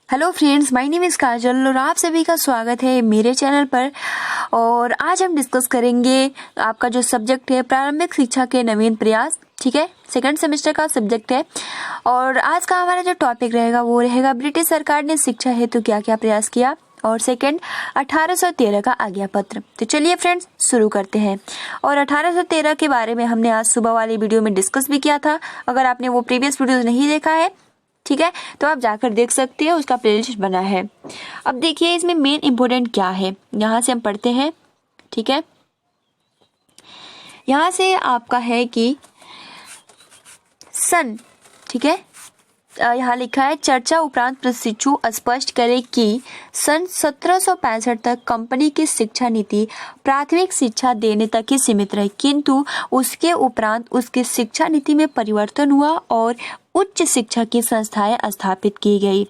Hello friends, my name is Kajal और आप सभी का स्वागत है मेरे चैनल पर। और आज हम डिस्कस करेंगे आपका जो सब्जेक्ट है प्रारंभिक शिक्षा के नवीन प्रयास। ठीक है, सेकंड सेमेस्टर का सब्जेक्ट है। और आज का हमारा जो टॉपिक रहेगा वो रहेगा ब्रिटिश सरकार ने शिक्षा हेतु क्या क्या प्रयास किया। और सेकंड 1813 का आज्ञा पत्र। तो चलिए फ्रेंड्स शुरू करते हैं। और 1813 के बारे में हमने आज सुबह वाली वीडियो में डिस्कस भी किया था। अगर आपने वो प्रीवियस वीडियो नहीं देखा है, ठीक है, तो आप जाकर देख सकते हैं, उसका प्लेलिस्ट बना है। अब देखिए इसमें मेन इंपोर्टेंट क्या है, यहाँ से हम पढ़ते हैं। ठीक है, यहाँ से आपका है कि सन, ठीक है, यहाँ लिखा है चर्चा उपरांत प्रशिक्षु स्पष्ट करे कि सन 1765 तक कंपनी की शिक्षा नीति प्राथमिक शिक्षा देने तक ही सीमित रही, किंतु उसके उपरांत उसकी शिक्षा नीति में परिवर्तन हुआ और उच्च शिक्षा की संस्थाएं स्थापित की गई।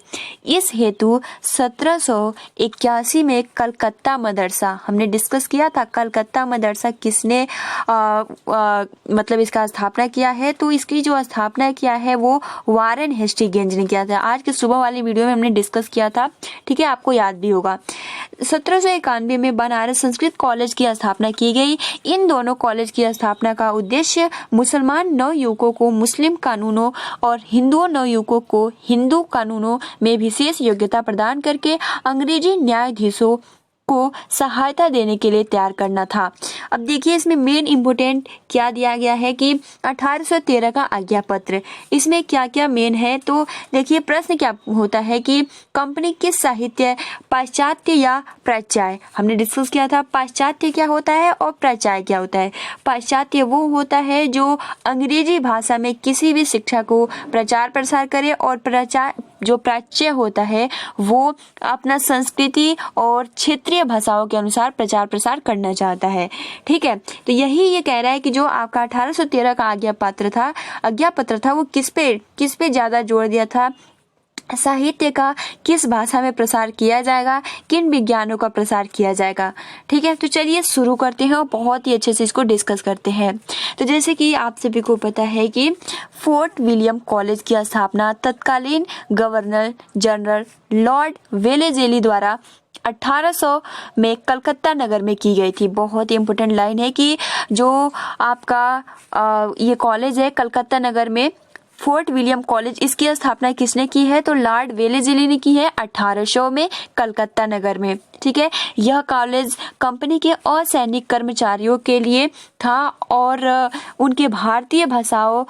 इस हेतु 1781 में कलकत्ता मदरसा, हमने डिस्कस किया था कलकत्ता मदरसा किसने मतलब इसका स्थापना किया है, तो इसकी जो स्थापना किया है वो वारेन हेस्टिंग्स ने किया था। आज के सुबह वाली वीडियो में हमने डिस्कस किया था, ठीक है, आपको याद भी होगा। 1791 में बनारस संस्कृत कॉलेज की स्थापना की गई। इन दोनों कॉलेज की स्थापना का उद्देश्य मुसलमान नवयुवकों को मुस्लिम कानूनों और हिंदू नवयुवकों को हिंदू कानूनों में विशेष योग्यता प्रदान करके अंग्रेजी न्यायाधीशों को सहायता देने के लिए तैयार करना था। अब देखिए इसमें मेन इंपोर्टेंट क्या दिया गया है कि 1813 का आज्ञा पत्र, इसमें क्या क्या मेन है। तो देखिए प्रश्न क्या होता है कि कंपनी के साहित्य पाश्चात्य या प्राच्य, हमने डिस्कस किया था पाश्चात्य क्या होता है और प्राच्य क्या होता है। पाश्चात्य वो होता है जो अंग्रेजी भाषा में किसी भी शिक्षा को प्रचार प्रसार करे, और जो प्राच्य होता है वो अपना संस्कृति और क्षेत्रीय भाषाओं के अनुसार प्रचार प्रसार करना चाहता है। ठीक है, तो यही ये कह रहा है कि जो आपका 1813 का आज्ञा पत्र था वो किस पे ज्यादा जोर दिया था, साहित्य का किस भाषा में प्रसार किया जाएगा, किन विज्ञानों का प्रसार किया जाएगा। ठीक है, तो चलिए शुरू करते हैं और बहुत ही अच्छे से इसको डिस्कस करते हैं। तो जैसे कि आप सभी को पता है कि फोर्ट विलियम कॉलेज की स्थापना तत्कालीन गवर्नर जनरल लॉर्ड वेलेज़ली द्वारा 1800 में कलकत्ता नगर में की गई थी। बहुत ही इंपॉर्टेंट लाइन है कि जो आपका ये कॉलेज है कलकत्ता नगर में, फोर्ट विलियम कॉलेज, इसकी स्थापना किसने की है, तो लॉर्ड वेलेज़ली ने की है 1800 में कलकत्ता नगर में। ठीक है, यह कॉलेज कंपनी के असैनिक कर्मचारियों के लिए था और उनके भारतीय भाषाओं,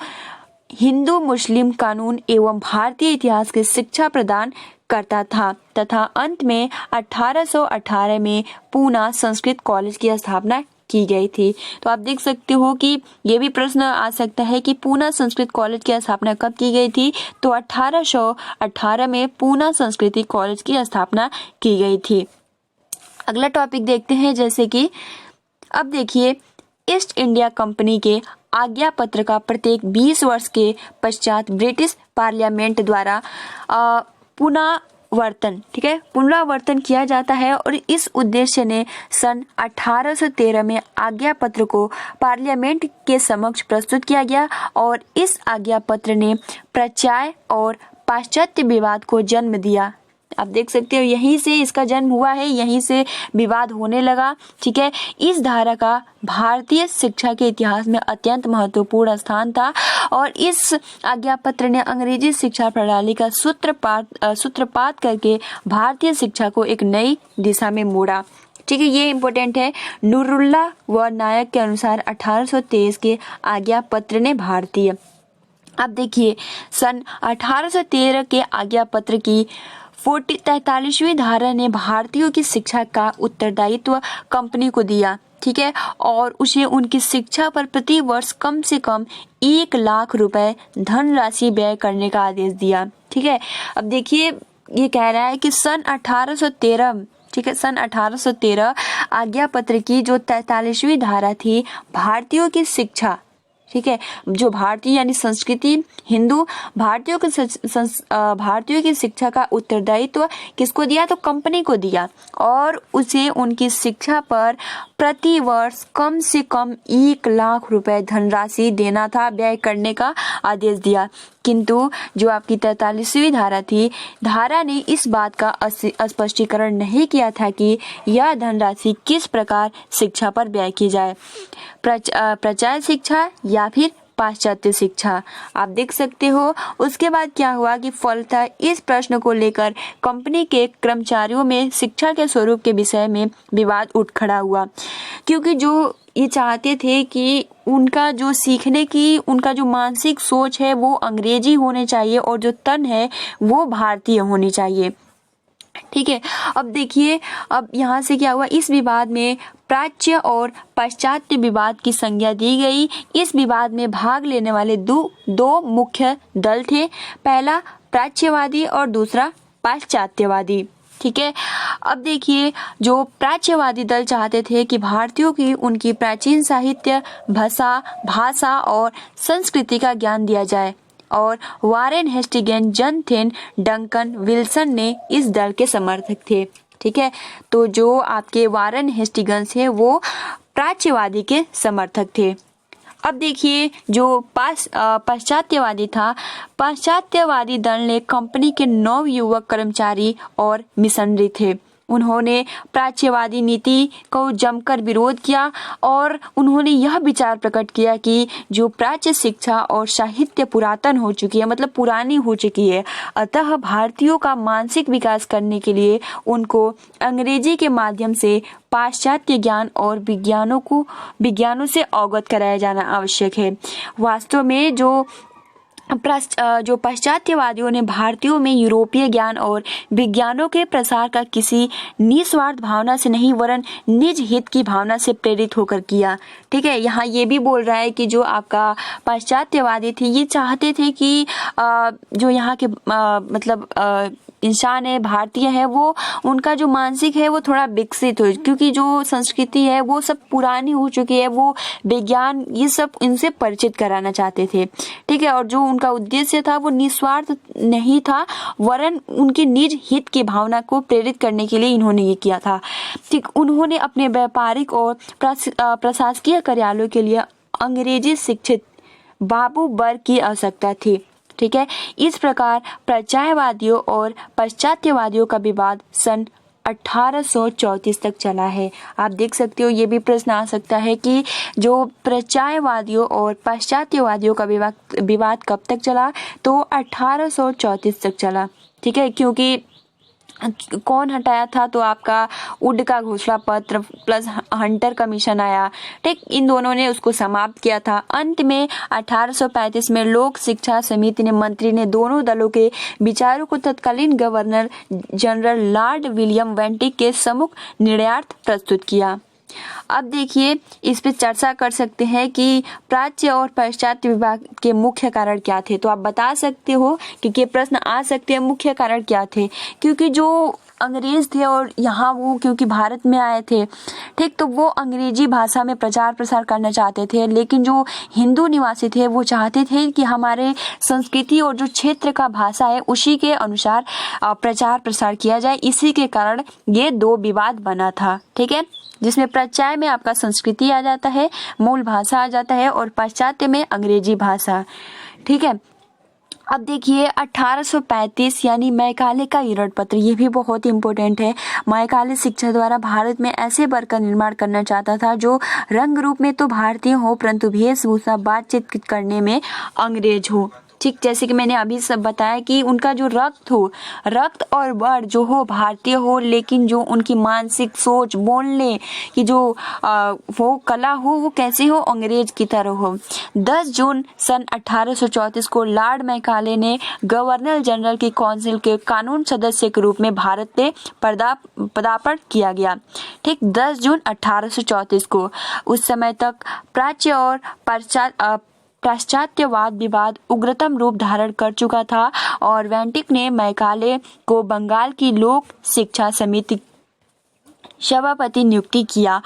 हिंदू मुस्लिम कानून एवं भारतीय इतिहास की शिक्षा प्रदान करता था तथा अंत में 1818 में पूना संस्कृत कॉलेज की स्थापना की गई थी। तो आप देख सकते हो कि ये भी प्रश्न आ सकता है कि पूना संस्कृत कॉलेज की स्थापना कब की गई थी, तो 1818 में पूना संस्कृत कॉलेज की स्थापना की गई थी। अगला टॉपिक देखते हैं, जैसे कि अब देखिए ईस्ट इंडिया कंपनी के आज्ञा पत्र का प्रत्येक 20 वर्ष के पश्चात ब्रिटिश पार्लियामेंट द्वारा पुनरावर्तन किया जाता है और इस उद्देश्य ने सन 1813 में आज्ञा पत्र को पार्लियामेंट के समक्ष प्रस्तुत किया गया और इस आज्ञा पत्र ने प्राच्य और पाश्चात्य विवाद को जन्म दिया। आप देख सकते हो यहीं से इसका जन्म हुआ है, यहीं से विवाद होने लगा। ठीक है, इस धारा का भारतीय शिक्षा के इतिहास में अत्यंत महत्वपूर्ण स्थान था और इस आज्ञा पत्र ने अंग्रेजी शिक्षा प्रणाली का सूत्रपात करके भारतीय शिक्षा को एक नई दिशा में मोड़ा। ठीक है, ये इम्पोर्टेंट है। नूरुल्लाह व नायक के अनुसार 1823 के आज्ञा पत्र ने भारतीय, अब देखिए सन 1813 के आज्ञा पत्र की 43वीं धारा ने भारतीयों की शिक्षा का उत्तरदायित्व कंपनी को दिया। ठीक है, और उसे उनकी शिक्षा पर प्रति वर्ष कम से कम 1 लाख रुपए धनराशि व्यय करने का आदेश दिया। ठीक है, अब देखिए ये कह रहा है कि सन 1813, ठीक है, सन 1813 आज्ञा पत्र की जो 43वीं धारा थी भारतीयों की शिक्षा, ठीक है, जो भारतीय यानी संस्कृति हिंदू भारतीयों की शिक्षा का उत्तरदायित्व किसको दिया, तो कंपनी को दिया और उसे उनकी शिक्षा पर प्रति वर्ष कम से कम 1 लाख रुपए धनराशि देना था, व्यय करने का आदेश दिया। किंतु जो आपकी 43वीं धारा ने इस बात का स्पष्टीकरण नहीं किया था कि यह धनराशि किस प्रकार शिक्षा पर व्यय की जाए, प्राच्य शिक्षा या फिर पाश्चात्य शिक्षा। आप देख सकते हो उसके बाद क्या हुआ कि फलतः इस प्रश्न को लेकर कंपनी के कर्मचारियों में शिक्षा के स्वरूप के विषय में विवाद उठ खड़ा हुआ, क्योंकि जो ये चाहते थे कि उनका जो सीखने की उनका जो मानसिक सोच है वो अंग्रेजी होने चाहिए और जो तन है वो भारतीय होनी चाहिए। ठीक है, अब देखिए अब यहाँ से क्या हुआ, इस विवाद में प्राच्य और पाश्चात्य विवाद की संज्ञा दी गई। इस विवाद में भाग लेने वाले दो मुख्य दल थे, पहला प्राच्यवादी और दूसरा पाश्चात्यवादी। ठीक है, अब देखिए जो प्राच्यवादी दल चाहते थे कि भारतीयों की उनकी प्राचीन साहित्य, भाषा और संस्कृति का ज्ञान दिया जाए, और Warren Hastings, Jonathan Duncan Wilson ने इस दल के समर्थक थे। ठीक है, तो जो आपके वारेन हेस्टिंग्स है वो प्राच्यवादी के समर्थक थे। अब देखिए जो पाश्चात्यवादी था, पाश्चात्यवादी दल ने कंपनी के 9 युवक कर्मचारी और मिशनरी थे। उन्होंने प्राच्यवादी नीति को जमकर विरोध किया और उन्होंने यह विचार प्रकट किया कि जो प्राच्य शिक्षा और साहित्य पुरातन हो चुकी है, मतलब पुरानी हो चुकी है, अतः भारतीयों का मानसिक विकास करने के लिए उनको अंग्रेजी के माध्यम से पाश्चात्य ज्ञान और विज्ञानों से अवगत कराया जाना आवश्यक है। वास्तव में जो पाश्चात्यवादियों ने भारतीयों में यूरोपीय ज्ञान और विज्ञानों के प्रसार का किसी निस्वार्थ भावना से नहीं वरन निज हित की भावना से प्रेरित होकर किया। ठीक है, यहाँ ये भी बोल रहा है कि जो आपका पाश्चात्यवादी थे ये चाहते थे कि जो यहाँ के मतलब इंसान है, भारतीय है, वो उनका जो मानसिक है वो थोड़ा विकसित हो, क्योंकि जो संस्कृति है वो सब पुरानी हो चुकी है, वो विज्ञान ये सब इनसे परिचित कराना चाहते थे। ठीक है, और जो उनका उद्देश्य था वो निस्वार्थ नहीं था वरन उनके निज हित की भावना को प्रेरित करने के लिए इन्होंने ये किया था। ठीक, उन्होंने अपने व्यापारिक और प्रशासकीय कार्यालयों के लिए अंग्रेजी शिक्षित बाबू वर्ग की आवश्यकता थी। ठीक है, इस प्रकार प्राच्यवादियों और पाश्चात्यवादियों का विवाद सन 1834 तक चला है। आप देख सकते हो ये भी प्रश्न आ सकता है कि जो प्राच्यवादियों और पाश्चात्यवादियों का विवाद कब तक चला, तो 1834 तक चला। ठीक है, क्योंकि कौन हटाया था, तो आपका वुड का घोषणा पत्र प्लस हंटर कमीशन आया। ठीक, इन दोनों ने उसको समाप्त किया था। अंत में 1835 में लोक शिक्षा समिति ने मंत्री ने दोनों दलों के विचारों को तत्कालीन governor general Lord William Bentinck के सम्मुख निर्णयार्थ प्रस्तुत किया। अब देखिए इस पे चर्चा कर सकते हैं कि प्राच्य और पाश्चात्य विभाग के मुख्य कारण क्या थे। तो आप बता सकते हो कि प्रश्न आ सकते हैं मुख्य कारण क्या थे, क्योंकि जो अंग्रेज थे और यहाँ वो क्योंकि भारत में आए थे, ठीक, तो वो अंग्रेजी भाषा में प्रचार प्रसार करना चाहते थे, लेकिन जो हिंदू निवासी थे वो चाहते थे कि हमारे संस्कृति और जो क्षेत्र का भाषा है उसी के अनुसार प्रचार प्रसार किया जाए। इसी के कारण ये दो विवाद बना था। ठीक है, जिसमें प्राच्य में आपका संस्कृति आ जाता है, मूल भाषा आ जाता है, और पाश्चात्य में अंग्रेजी भाषा। ठीक है, अब देखिए 1835 यानी मैकाले का इरड पत्र, ये भी बहुत इंपॉर्टेंट है। मैकाले शिक्षा द्वारा भारत में ऐसे वर्ग का निर्माण करना चाहता था जो रंग रूप में तो भारतीय हो परंतु वेशभूषा बातचीत करने में अंग्रेज हो। ठीक, जैसे कि मैंने अभी सब बताया कि उनका जो रक्त और वर्ण जो हो भारतीय हो, लेकिन जो उनकी मानसिक सोच, बोलने की जो वो कला हो वो कैसे हो, अंग्रेज की तरह हो। 10 जून सन 1834 को लॉर्ड मैकाले ने गवर्नर जनरल की काउंसिल के कानून सदस्य के रूप में भारत में पदार्पण किया गया। ठीक, 10 जून 1834 को। उस समय तक प्राच्य और पाश्चात्यवाद विवाद उग्रतम रूप धारण कर चुका था और बेंटिक ने मैकाले को बंगाल की लोक शिक्षा समिति सभापति नियुक्ति किया।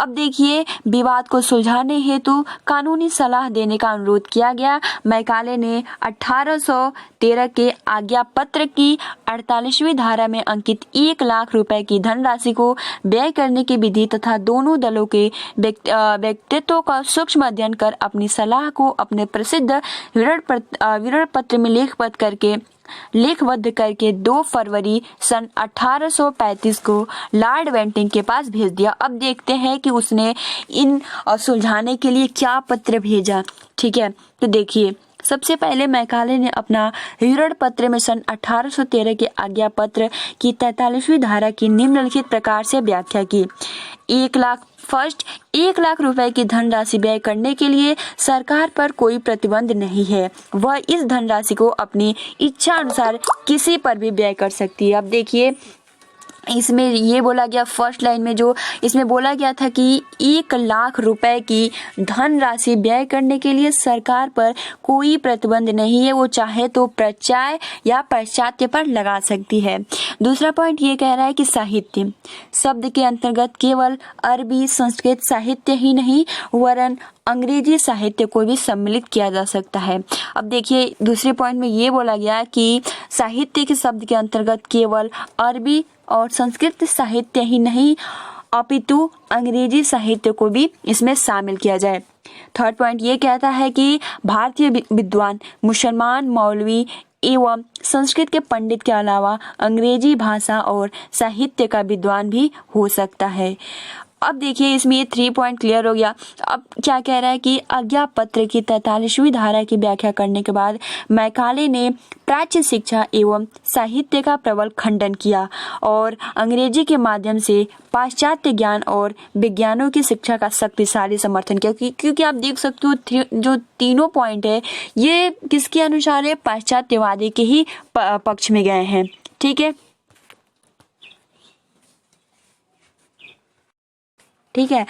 अब देखिए, विवाद को सुलझाने हेतु कानूनी सलाह देने का अनुरोध किया गया। मैकाले ने 1813 के आज्ञा पत्र की 48वीं धारा में अंकित 1 लाख रुपए की धनराशि को व्यय करने की विधि तथा दोनों दलों के व्यक्तित्व का सूक्ष्म अध्ययन कर अपनी सलाह को अपने प्रसिद्ध विवरण पत्र में लेखबद्ध करके 2 फरवरी सन 1835 को लॉर्ड बेंटिंक के पास भेज दिया। अब देखते हैं कि उसने इन सुलझाने के लिए क्या पत्र भेजा। ठीक है, तो देखिए, सबसे पहले मैकाले ने अपना विवरण पत्र में सन 1813 के आज्ञा पत्र की 43वीं धारा की निम्नलिखित प्रकार से व्याख्या की। 1 लाख रुपए की धनराशि व्यय करने के लिए सरकार पर कोई प्रतिबंध नहीं है। वह इस धनराशि को अपनी इच्छा अनुसार किसी पर भी व्यय कर सकती है। अब देखिए, इसमें ये बोला गया, फर्स्ट लाइन में जो इसमें बोला गया था कि 1 लाख रुपए की धनराशि व्यय करने के लिए सरकार पर कोई प्रतिबंध नहीं है, वो चाहे तो प्रत्यय या पाश्चात्य पर लगा सकती है। दूसरा पॉइंट ये कह रहा है कि साहित्य शब्द के अंतर्गत केवल अरबी संस्कृत साहित्य ही नहीं वरन अंग्रेजी साहित्य को भी सम्मिलित किया जा सकता है। अब देखिए, दूसरे पॉइंट में ये बोला गया कि साहित्य के शब्द के अंतर्गत केवल अरबी और संस्कृत साहित्य ही नहीं अपितु अंग्रेजी साहित्य को भी इसमें शामिल किया जाए। थर्ड पॉइंट ये कहता है कि भारतीय विद्वान मुसलमान मौलवी एवं संस्कृत के पंडित के अलावा अंग्रेजी भाषा और साहित्य का विद्वान भी हो सकता है। अब देखिए, इसमें ये 3 पॉइंट क्लियर हो गया। अब क्या कह रहा है कि आज्ञा पत्र की 43वीं धारा की व्याख्या करने के बाद मैकाले ने प्राच्य शिक्षा एवं साहित्य का प्रबल खंडन किया और अंग्रेजी के माध्यम से पाश्चात्य ज्ञान और विज्ञानों की शिक्षा का शक्तिशाली समर्थन किया। क्योंकि आप देख सकते हो जो तीनों पॉइंट है ये किसके अनुसार है, पाश्चात्यवादी के ही पक्ष में गए हैं। ठीक है, ठीक है।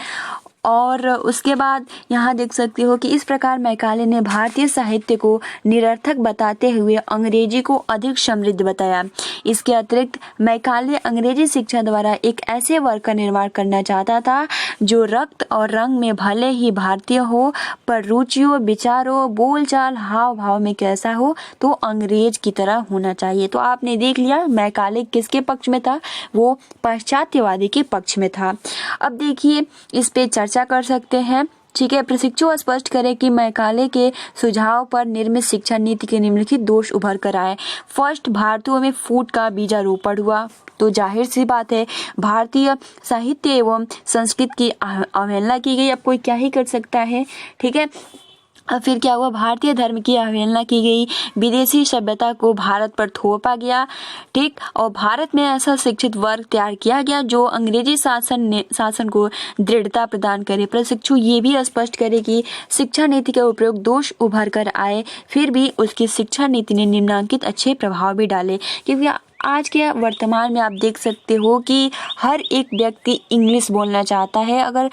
और उसके बाद यहाँ देख सकते हो कि इस प्रकार मैकाले ने भारतीय साहित्य को निरर्थक बताते हुए अंग्रेजी को अधिक समृद्ध बताया। इसके अतिरिक्त मैकाले अंग्रेजी शिक्षा द्वारा एक ऐसे वर्ग का निर्माण करना चाहता था जो रक्त और रंग में भले ही भारतीय हो पर रुचियों, विचारों, बोलचाल, हाव भाव में कैसा हो तो अंग्रेज की तरह होना चाहिए। तो आपने देख लिया मैकाले किसके पक्ष में था, वो पाश्चात्यवादी के पक्ष में था। अब देखिए, इस पे चर्चा कर सकते हैं। ठीक है, प्रशिक्षु स्पष्ट करे कि मैकाले के सुझाव पर निर्मित शिक्षा नीति के निम्नलिखित दोष उभर कर आए। फर्स्ट, भारतीयों में फूट का बीजारोपण हुआ। तो जाहिर सी बात है भारतीय साहित्य एवं संस्कृत की अवहेलना की गई। अब कोई क्या ही कर सकता है। ठीक है, और फिर क्या हुआ, भारतीय धर्म की अवहेलना की गई, विदेशी सभ्यता को भारत पर थोपा गया। ठीक, और भारत में ऐसा शिक्षित वर्ग तैयार किया गया जो अंग्रेजी शासन को दृढ़ता प्रदान करे। प्रशिक्षु ये भी स्पष्ट करे कि शिक्षा नीति का उपयोग दोष उभर कर आए, फिर भी उसकी शिक्षा नीति ने निम्नांकित अच्छे प्रभाव भी डाले। क्योंकि आज के वर्तमान में आप देख सकते हो कि हर एक व्यक्ति इंग्लिश बोलना चाहता है। अगर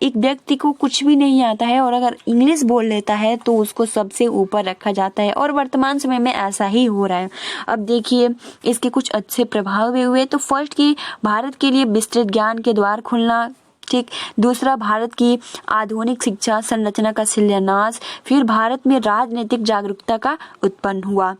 एक व्यक्ति को कुछ भी नहीं आता है और अगर इंग्लिश बोल लेता है तो उसको सबसे ऊपर रखा जाता है, और वर्तमान समय में ऐसा ही हो रहा है। अब देखिए, इसके कुछ अच्छे प्रभाव भी हुए। तो फर्स्ट की भारत के लिए विस्तृत ज्ञान के द्वार खुलना। ठीक, दूसरा भारत की आधुनिक शिक्षा संरचना का शिलान्यास। फिर भारत में राजनीतिक जागरूकता का उत्पन्न हुआ।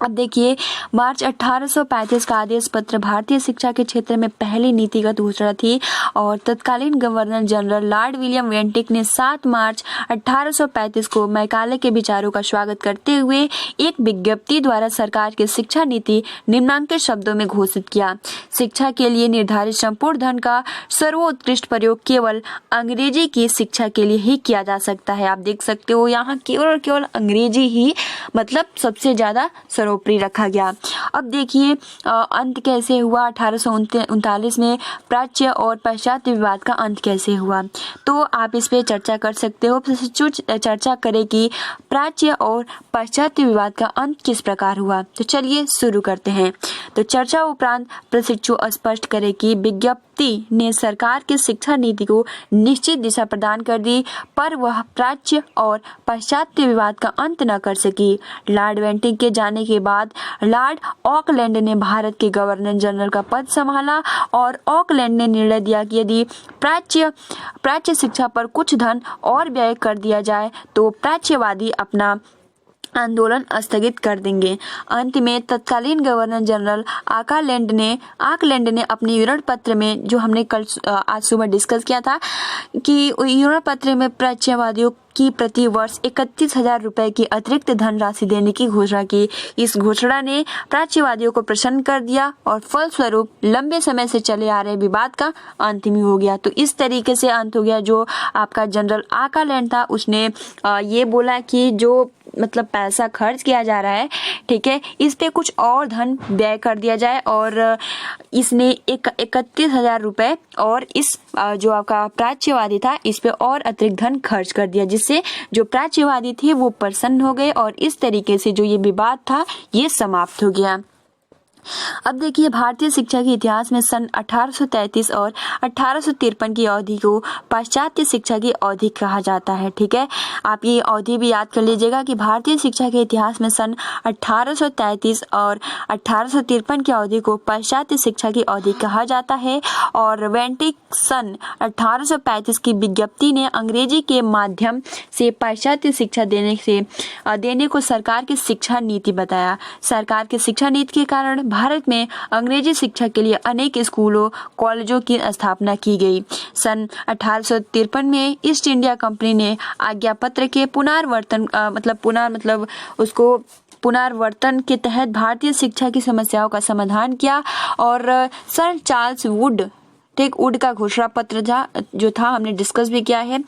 अब देखिए, मार्च 1835 का आदेश पत्र भारतीय शिक्षा के क्षेत्र में पहली नीतिगत घोषणा थी और तत्कालीन governor general Lord William Bentinck ने 7 मार्च 1835 को मैकाले के विचारों का स्वागत करते हुए एक विज्ञप्ति द्वारा सरकार की शिक्षा नीति निम्नांकित शब्दों में घोषित किया। शिक्षा के लिए निर्धारित संपूर्ण धन का सर्वोत्कृष्ट प्रयोग केवल अंग्रेजी की शिक्षा के लिए ही किया जा सकता है। आप देख सकते हो यहाँ केवल अंग्रेजी ही मतलब सबसे ज्यादा सर्वोपरि रखा गया। अब देखिए अंत कैसे हुआ। 1839 में प्राच्य और पाश्चात्य विवाद का अंत कैसे हुआ, तो आप इस पे चर्चा कर सकते हो। चर्चा करें कि प्राच्य और पाश्चात्य विवाद का अंत किस प्रकार हुआ। तो चलिए शुरू करते हैं। तो तो चर्चा उपरांत प्रशिक्षु स्पष्ट करे कि विज्ञप्ति ने सरकार की शिक्षा नीति को निश्चित दिशा प्रदान कर दी, पर वह प्राच्य और पाश्चात्य विवाद का अंत न कर सकी। लॉर्ड बेंटिंक के जाने के बाद लॉर्ड ऑकलैंड ने भारत के गवर्नर जनरल का पद संभाला और ऑकलैंड ने निर्णय दिया कि यदि प्राच्य शिक्षा पर कुछ धन और व्यय कर दिया जाए तो प्राच्यवादी अपना आंदोलन स्थगित कर देंगे। अंत में तत्कालीन गवर्नर जनरल आकलैंड ने अपने विवरण पत्र में, जो हमने कल आज सुबह डिस्कस किया था, कि विवरण पत्र में प्राच्यवादियों की प्रति वर्ष 31,000 रुपए की अतिरिक्त धनराशि देने की घोषणा की। इस घोषणा ने प्राच्यवादियों को प्रसन्न कर दिया और फलस्वरूप लंबे समय से चले आ रहे विवाद का अंत भी हो गया। तो इस तरीके से अंत हो गया। जो आपका जनरल आकलैंड था उसने ये बोला कि जो मतलब पैसा खर्च किया जा रहा है, ठीक है, इस पे कुछ और धन व्यय कर दिया जाए, और इसने 31,000 रुपए और इस जो आपका प्राच्यवादी था इस पे और अतिरिक्त धन खर्च कर दिया, जिससे जो प्राच्यवादी थे वो प्रसन्न हो गए और इस तरीके से जो ये विवाद था ये समाप्त हो गया। अब देखिए, भारतीय शिक्षा के इतिहास में सन 1833 और 1853 की अवधि को पाश्चात्य शिक्षा की अवधि कहा जाता है। ठीक है, आप ये अवधि भी याद कर लीजिएगा कि भारतीय शिक्षा के इतिहास में सन 1833 और 1853 की अवधि को पाश्चात्य शिक्षा की अवधि कहा जाता है। और बेंटिक सन 1835 की विज्ञप्ति ने अंग्रेजी के माध्यम से पाश्चात्य शिक्षा देने को सरकार की शिक्षा नीति बताया। सरकार की शिक्षा नीति के कारण भारत में अंग्रेजी शिक्षा के लिए अनेक स्कूलों कॉलेजों की स्थापना की गई। सन 1853 में ईस्ट इंडिया कंपनी ने आज्ञा पत्र के पुनर्वर्तन के तहत भारतीय शिक्षा की समस्याओं का समाधान किया और सर चार्ल्स वुड का घोषणा पत्र जो था हमने डिस्कस भी किया है।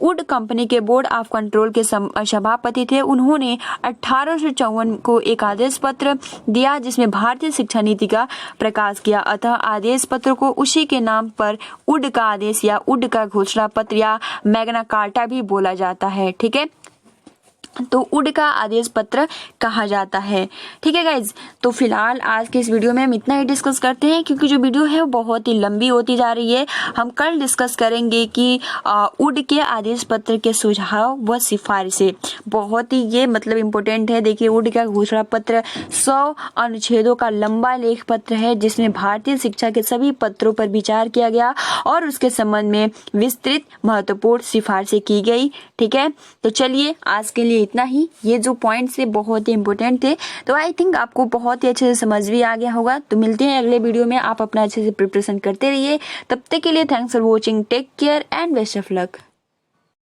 वुड कंपनी के बोर्ड ऑफ कंट्रोल के सभापति थे। उन्होंने 1854 को एक आदेश पत्र दिया जिसमें भारतीय शिक्षा नीति का प्रकाश किया। अतः आदेश पत्र को उसी के नाम पर वुड का आदेश या वुड का घोषणा पत्र या मैग्ना कार्टा भी बोला जाता है। ठीक है, तो वुड का आदेश पत्र कहा जाता है। ठीक है गाइज, तो फिलहाल आज के इस वीडियो में हम इतना ही डिस्कस करते हैं, क्योंकि जो वीडियो है वो बहुत ही लंबी होती जा रही है। हम कल डिस्कस करेंगे कि वुड के आदेश पत्र के सुझाव व सिफारिशें, बहुत ही ये मतलब इम्पोर्टेंट है। देखिए, वुड का घोषणा पत्र 100 अनुच्छेदों का लंबा लेख पत्र है जिसमें भारतीय शिक्षा के सभी पत्रों पर विचार किया गया और उसके संबंध में विस्तृत महत्वपूर्ण सिफारिशें की गई। ठीक है, तो चलिए आज के लिए इतना ही। ये जो पॉइंट्स थे बहुत ही इंपॉर्टेंट थे, तो आई थिंक आपको बहुत ही अच्छे से समझ भी आ गया होगा। तो मिलते हैं अगले वीडियो में। आप अपना अच्छे से प्रिपरेशन करते रहिए। तब तक के लिए thanks for watching, take care and best of luck.